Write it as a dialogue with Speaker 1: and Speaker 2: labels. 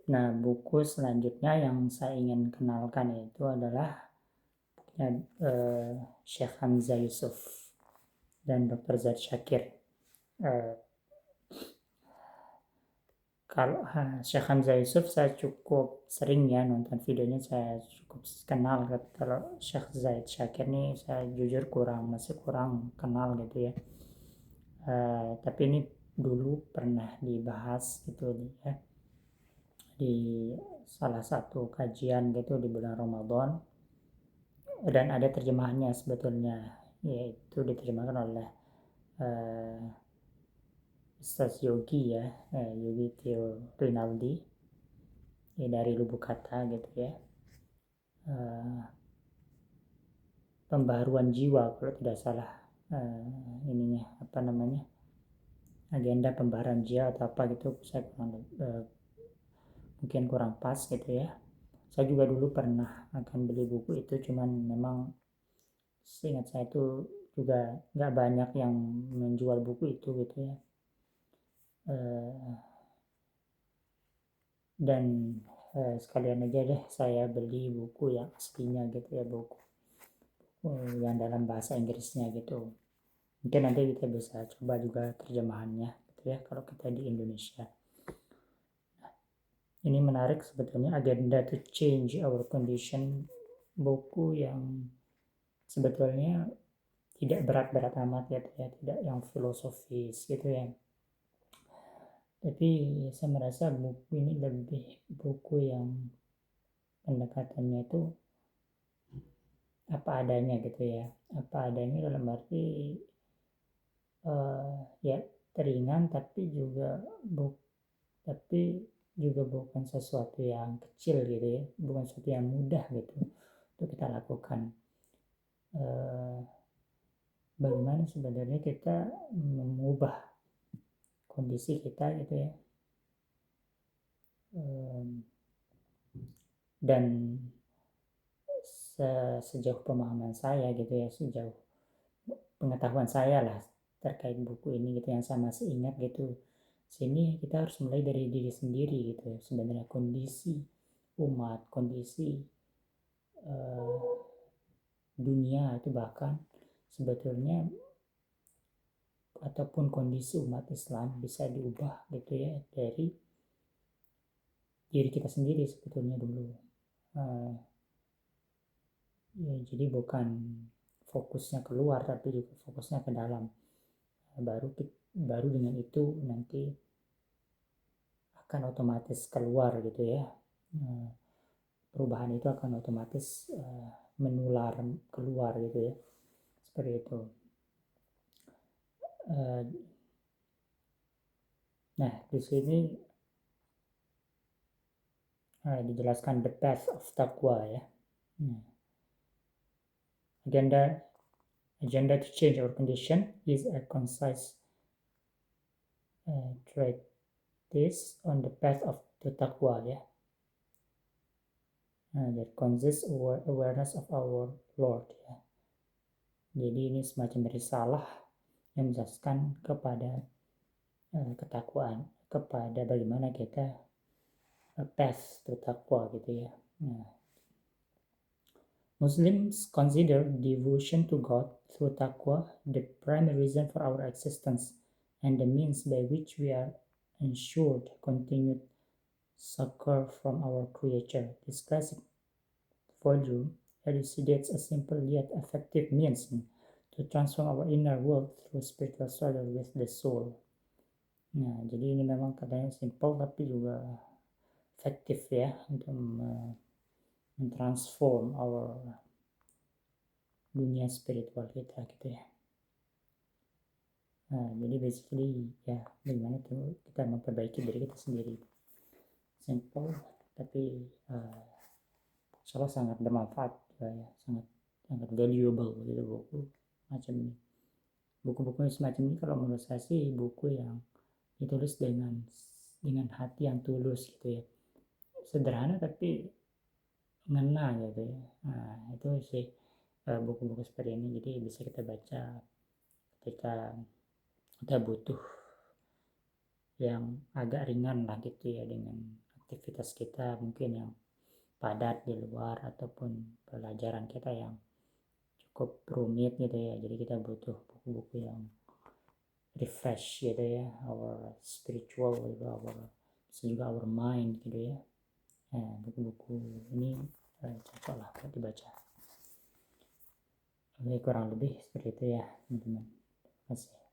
Speaker 1: Nah, buku selanjutnya yang saya ingin kenalkan itu adalah bukunya Syekh Hamzah Yusuf dan Dr. Zaid Syakir. Kalau Syekh Hamzah Yusuf saya cukup sering ya nonton videonya, saya cukup kenal. Kalau Syekh Zaid Syakir nih saya jujur masih kurang kenal gitu ya. Tapi ini dulu pernah dibahas gitu ya di salah satu kajian gitu di bulan Ramadan, dan ada terjemahannya sebetulnya, yaitu diterjemahkan oleh uh, Ustaz Yogi ya, Yogi Tio Rinaldi ya, dari Lubuk Kata gitu ya. Pembaharuan jiwa kalau tidak salah, ininya apa namanya, agenda pembaharuan jiwa atau apa gitu, saya mungkin kurang pas gitu ya. Saya juga dulu pernah akan beli buku itu, cuman memang seingat saya itu juga nggak banyak yang menjual buku itu gitu ya. Dan sekalian aja deh saya beli buku yang aslinya gitu ya, buku yang dalam bahasa Inggrisnya gitu. Mungkin nanti kita bisa coba juga terjemahannya gitu ya kalau kita di Indonesia. Ini menarik sebetulnya, Agenda to Change Our Condition, buku yang sebetulnya tidak berat-berat amat gitu ya, tidak yang filosofis gitu ya. Tapi saya merasa buku ini lebih buku yang pendekatannya itu apa adanya gitu ya. Apa adanya dalam arti ya ringan, tapi juga bukan sesuatu yang kecil gitu ya, bukan sesuatu yang mudah gitu untuk kita lakukan. Bagaimana sebenarnya kita mengubah kondisi kita gitu ya, dan sejauh pemahaman saya gitu ya, sejauh pengetahuan saya lah terkait buku ini gitu, yang saya masih ingat gitu, sini kita harus mulai dari diri sendiri gitu ya. Sebenarnya kondisi umat, kondisi dunia itu bahkan sebetulnya, ataupun kondisi umat Islam bisa diubah gitu ya dari diri kita sendiri sebetulnya dulu. Ya, jadi bukan fokusnya keluar tapi juga fokusnya ke dalam. Baru dengan itu nanti akan otomatis keluar gitu ya. Perubahan itu akan otomatis menular keluar gitu ya, seperti itu. Nah, di sini dijelaskan the path of taqwa ya. Agenda to change our condition is a concise treatise on the path of the taqwa ya. That consists awareness of our Lord ya. Jadi ini semacam risalah yang menjelaskan kepada ketakwaan, kepada bagaimana kita path to taqwa gitu ya. Muslims consider devotion to God through taqwa the primary reason for our existence and the means by which we are ensured continued succor from our Creator. This classic volume elucidates a simple yet effective means to transform our inner world through spiritual struggle with the soul. Nah, jadi ini memang katanya simple tapi juga efektif ya untuk mentransform our dunia spiritual kita gitu ya. Nah, jadi basically ya bagaimana tuh kita memperbaiki diri kita sendiri. Simple tapi soalnya sangat bermanfaat ya, sangat valuable gitu buku macam ini. Buku-buku semacam ini kalau menurut saya sih buku yang ditulis dengan hati yang tulus gitu ya. Sederhana tapi ngena gitu ya. Nah, itu sih buku-buku seperti ini, jadi bisa kita baca ketika kita butuh yang agak ringan lah gitu ya, dengan aktivitas kita mungkin yang padat di luar ataupun pelajaran kita yang cukup rumit gitu ya, jadi kita butuh buku-buku yang refresh gitu ya, our spiritual gitu, juga our mind gitu ya. Nah, buku-buku ini cocok lah buat dibaca. Oke, kurang lebih seperti itu ya teman-teman. Terima kasih.